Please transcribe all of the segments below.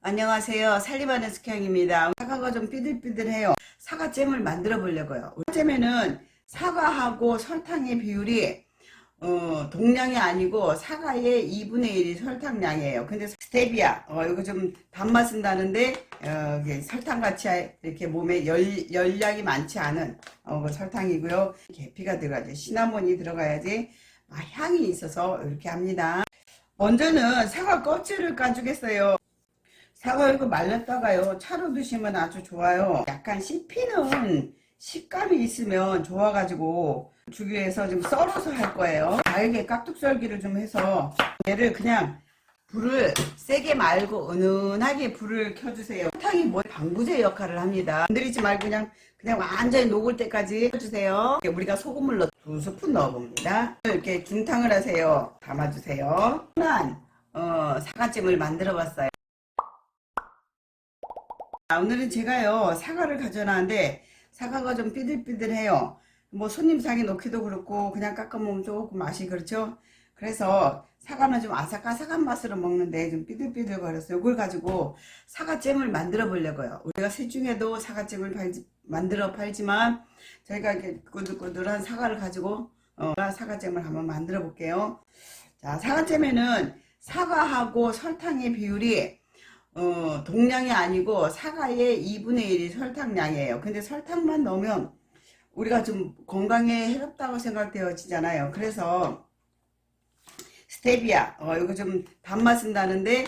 안녕하세요. 살림하는 스경입니다. 사과가 좀 삐들삐들해요. 사과잼을 만들어 보려고요. 사과잼에는 사과하고 설탕의 비율이 동량이 아니고 사과의 2분의 1이 설탕량이에요. 근데 스테비아 이거 좀 단맛은 나는데 설탕같이 이렇게 몸에 열량이 많지 않은 그 설탕이고요. 계피가 들어가야지, 시나몬이 들어가야지 향이 있어서 이렇게 합니다. 먼저는 사과 껍질을 까주겠어요. 사과 이거 말렸다가요 차로 드시면 아주 좋아요. 약간 씹히는 식감이 있으면 좋아가지고 주기 위해서 좀 썰어서 할 거예요. 잘게 깍둑썰기를 좀 해서 얘를 그냥 불을 세게 말고 은은하게 불을 켜주세요. 설탕이 방부제 역할을 합니다. 건드리지 말고 그냥 완전히 녹을 때까지 해주세요. 우리가 소금을 2스푼 넣어봅니다. 이렇게 중탕을 하세요. 담아주세요. 흔한 사과잼을 만들어 봤어요. 오늘은 제가요 사과를 가져놨는데 사과가 좀 삐들삐들해요. 뭐 손님상에 넣기도 그렇고 그냥 깎아 먹으면 조금 맛이 그렇죠. 그래서 사과는 좀 아삭아삭한 맛으로 먹는데 좀 삐들삐들 거려서 이걸 가지고 사과잼을 만들어 보려고요. 우리가 시중에도 사과잼을 만들어 팔지만 저희가 이렇게 꾸들꾸들한 사과를 가지고 사과잼을 한번 만들어 볼게요. 자, 사과잼에는 사과하고 설탕의 비율이 동량이 아니고 사과의 2분의 1이 설탕량이에요. 근데 설탕만 넣으면 우리가 좀 건강에 해롭다고 생각되어지잖아요. 그래서 스테비아 이거 좀 단맛은 나는데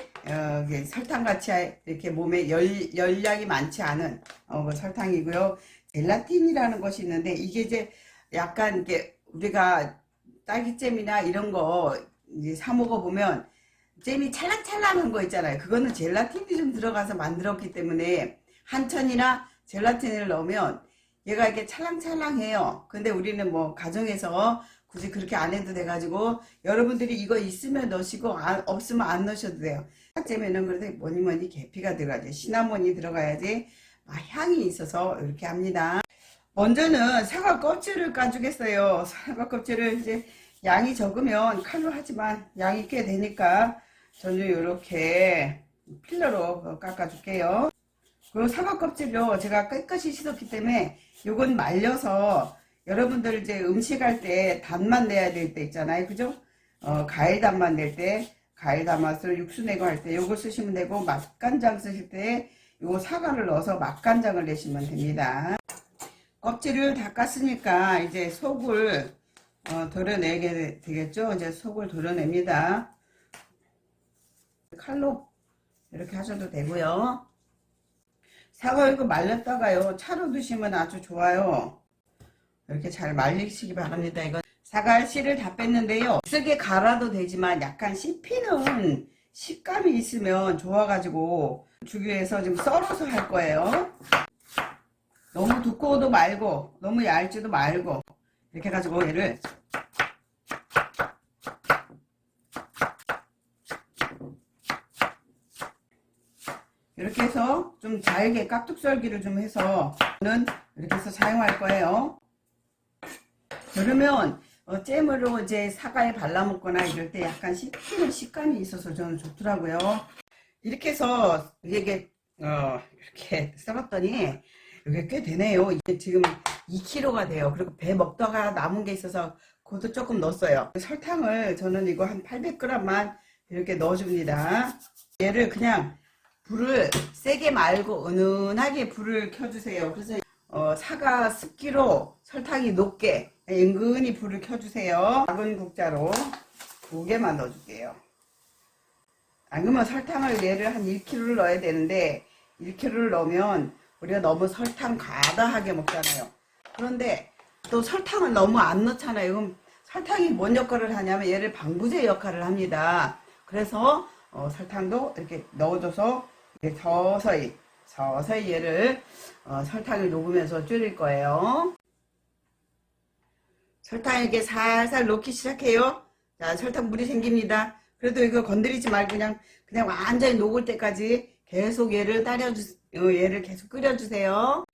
설탕같이 이렇게 몸에 열량이 많지 않은 그 설탕이고요. 젤라틴이라는 것이 있는데 이게 이제 약간 이게 우리가 딸기잼이나 이런 거 이제 사 먹어 보면 잼이 찰랑찰랑한 거 있잖아요. 그거는 젤라틴이 좀 들어가서 만들었기 때문에 한천이나 젤라틴을 넣으면 얘가 이렇게 찰랑찰랑해요. 근데 우리는 뭐 가정에서 굳이 그렇게 안 해도 돼가지고 여러분들이 이거 있으면 넣으시고 없으면 안 넣으셔도 돼요. 잼에는 그래도 뭐니뭐니 계피가 들어가야지, 시나몬이 들어가야지 향이 있어서 이렇게 합니다. 먼저는 사과 껍질을 까주겠어요. 사과 껍질을 이제 양이 적으면 칼로 하지만 양이 꽤 되니까 저는 이렇게 필러로 깎아줄게요. 그리고 사과 껍질로 제가 깨끗이 씻었기 때문에 이건 말려서 여러분들 이제 음식할 때 단맛 내야 될 때 있잖아요. 그죠? 과일 단맛 낼 때, 과일 단맛을 육수 내고 할 때 요거 쓰시면 되고, 맛간장 쓰실 때 요거 사과를 넣어서 맛간장을 내시면 됩니다. 껍질을 다 깠으니까 이제 속을 도려내게 되겠죠. 이제 속을 도려냅니다. 칼로 이렇게 하셔도 되고요. 사과 이거 말렸다가요 차로 드시면 아주 좋아요. 이렇게 잘 말리시기 바랍니다. 이건 사과 씨를 다 뺐는데요. 쓰게 갈아도 되지만 약간 씹히는 식감이 있으면 좋아가지고 주기 위해서 좀 썰어서 할 거예요. 너무 두꺼워도 말고 너무 얇지도 말고 이렇게 해가지고 얘를 이렇게 해서 좀 잘게 깍둑썰기를 좀 해서 저는 이렇게 해서 사용할 거예요. 그러면 잼으로 이제 사과에 발라 먹거나 이럴 때 약간 씹히는 식감이 있어서 저는 좋더라고요. 이렇게 해서 이게 이렇게 썰었더니 이게 꽤 되네요. 이게 지금 2kg가 돼요. 그리고 배 먹다가 남은 게 있어서 그것도 조금 넣었어요. 설탕을 저는 이거 한 800g만 이렇게 넣어줍니다. 얘를 그냥 불을 세게 말고 은은하게 불을 켜주세요. 그래서 사과 습기로 설탕이 녹게 은근히 불을 켜주세요. 작은 국자로 2개만 넣어줄게요. 안 그러면 설탕을 얘를 한 1kg를 넣어야 되는데 1kg를 넣으면 우리가 너무 설탕 과다하게 먹잖아요. 그런데 또 설탕을 너무 안 넣잖아요. 그럼 설탕이 뭔 역할을 하냐면 얘를 방부제 역할을 합니다. 그래서 설탕도 이렇게 넣어줘서 이렇게 서서히 얘를 설탕을 녹으면서 줄일 거예요. 설탕 이렇게 살살 녹기 시작해요. 자, 설탕 물이 생깁니다. 그래도 이거 건드리지 말고 그냥 완전히 녹을 때까지 계속 얘를 얘를 계속 끓여주세요.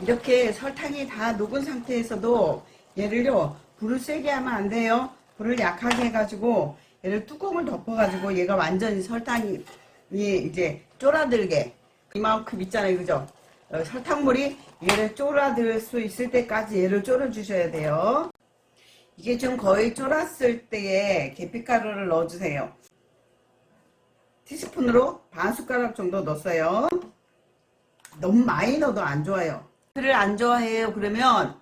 이렇게 설탕이 다 녹은 상태에서도 얘를요 불을 세게 하면 안 돼요. 불을 약하게 해가지고 얘를 뚜껑을 덮어가지고 얘가 완전히 설탕이 이제 쫄아들게 이만큼 있잖아요, 그죠? 설탕물이 얘를 쫄아들 수 있을 때까지 얘를 졸여 주셔야 돼요. 이게 좀 거의 쫄았을 때에 계피가루를 넣어주세요. 티스푼으로 반 숟가락 정도 넣었어요. 너무 많이 넣어도 안 좋아요. 계피를 안 좋아해요 그러면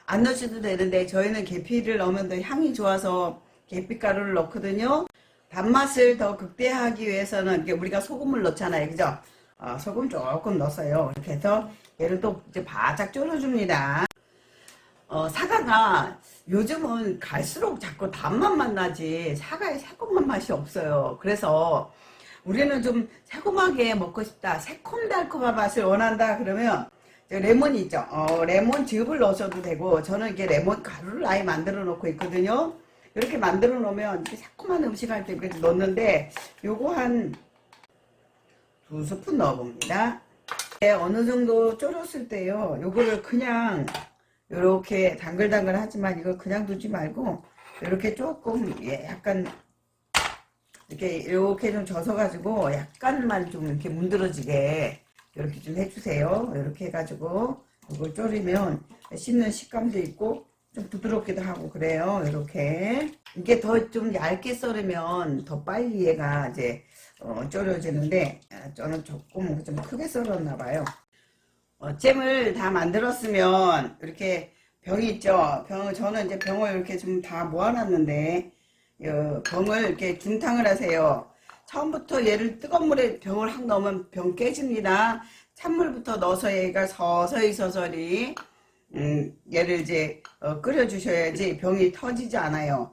안 넣으셔도 되는데, 저희는 계피를 넣으면 더 향이 좋아서 계피가루를 넣거든요. 단맛을 더 극대화하기 위해서는 우리가 소금을 넣잖아요, 그죠? 소금 조금 넣었어요. 이렇게 해서 얘를 또 이제 바짝 졸여줍니다. 사과가 요즘은 갈수록 자꾸 단맛만 나지 사과의 새콤한 맛이 없어요. 그래서 우리는 좀 새콤하게 먹고 싶다, 새콤달콤한 맛을 원한다 그러면 레몬 있죠. 레몬즙을 넣으셔도 되고, 저는 이게 레몬 가루를 아예 만들어 놓고 있거든요. 이렇게 만들어 놓으면 이렇게 새콤한 음식 할 때 이렇게 넣는데, 요거 한 2스푼 넣어 봅니다. 어느 정도 졸였을 때요, 요거를 그냥 요렇게 당글당글 하지만 이걸 그냥 두지 말고 이렇게 조금 약간 이렇게 좀 져서 가지고 약간만 좀 이렇게 문드러지게 이렇게 좀 해주세요. 이렇게 해가지고 이걸 졸이면 씹는 식감도 있고 좀 부드럽기도 하고 그래요. 이렇게 이게 더 좀 얇게 썰으면 더 빨리 얘가 이제 졸여지는데, 저는 조금 좀 크게 썰었나 봐요. 잼을 다 만들었으면 이렇게 병이 있죠. 저는 이제 병을 이렇게 좀 다 모아놨는데, 병을 이렇게 중탕을 하세요. 처음부터 얘를 뜨거운 물에 병을 확 넣으면 병 깨집니다. 찬물부터 넣어서 얘가 서서히 얘를 이제 끓여 주셔야지 병이 터지지 않아요.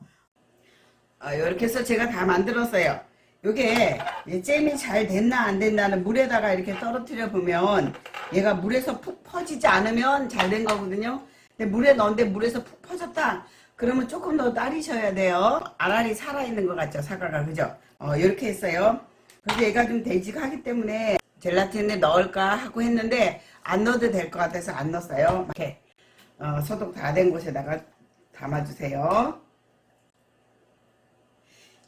이렇게 해서 제가 다 만들었어요. 요게 잼이 잘 됐나 안 됐나는 물에다가 이렇게 떨어뜨려 보면 얘가 물에서 푹 퍼지지 않으면 잘 된 거거든요. 근데 물에 넣었는데 물에서 푹 퍼졌다 그러면 조금 더 따리셔야 돼요. 알알이 살아있는 것 같죠, 사과가, 그죠? 이렇게 했어요. 그래서 얘가 좀 되직하기 때문에 젤라틴에 넣을까 하고 했는데 안 넣어도 될 것 같아서 안 넣었어요. 이렇게 소독 다 된 곳에다가 담아주세요.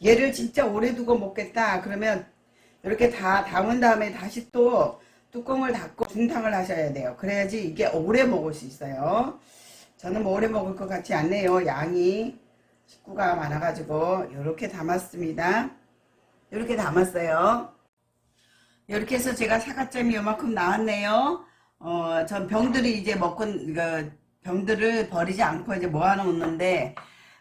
얘를 진짜 오래 두고 먹겠다 그러면 이렇게 다 담은 다음에 다시 또 뚜껑을 닫고 중탕을 하셔야 돼요. 그래야지 이게 오래 먹을 수 있어요. 저는 뭐 오래 먹을 것 같지 않네요. 양이 식구가 많아가지고 이렇게 담았습니다. 이렇게 담았어요. 이렇게 해서 제가 사과잼이 요만큼 나왔네요. 전 병들이 이제 먹고 병들을 버리지 않고 이제 모아놓는데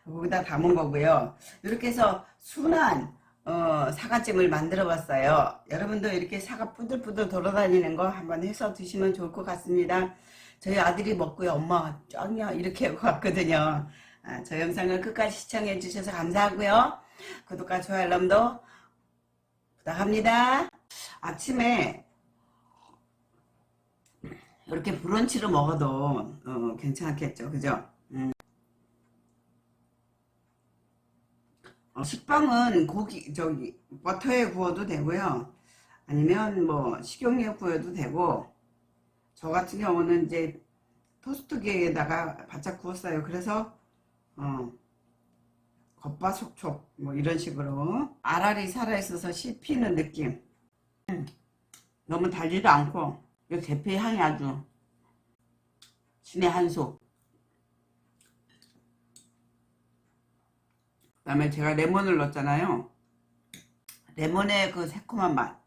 거기다 담은 거고요. 이렇게 해서 순한 사과잼을 만들어 봤어요. 여러분도 이렇게 사과 뿌들뿌들 돌아다니는 거 한번 해서 드시면 좋을 것 같습니다. 저희 아들이 먹고요, 엄마 짱이야 이렇게 하고 왔거든요. 저 영상을 끝까지 시청해 주셔서 감사하고요. 구독과 좋아요 알람도 부탁합니다. 아침에 이렇게 브런치로 먹어도 괜찮겠죠, 그죠? 식빵은 버터에 구워도 되고요. 아니면 뭐 식용유에 구워도 되고, 저 같은 경우는 이제 토스트기에다가 바짝 구웠어요. 그래서 겉바속촉 뭐 이런 식으로 알알이 살아있어서 씹히는 느낌. 너무 달지도 않고 이 계피 향이 아주 신의 한 수. 그 다음에 제가 레몬을 넣었잖아요. 레몬의 그 새콤한 맛,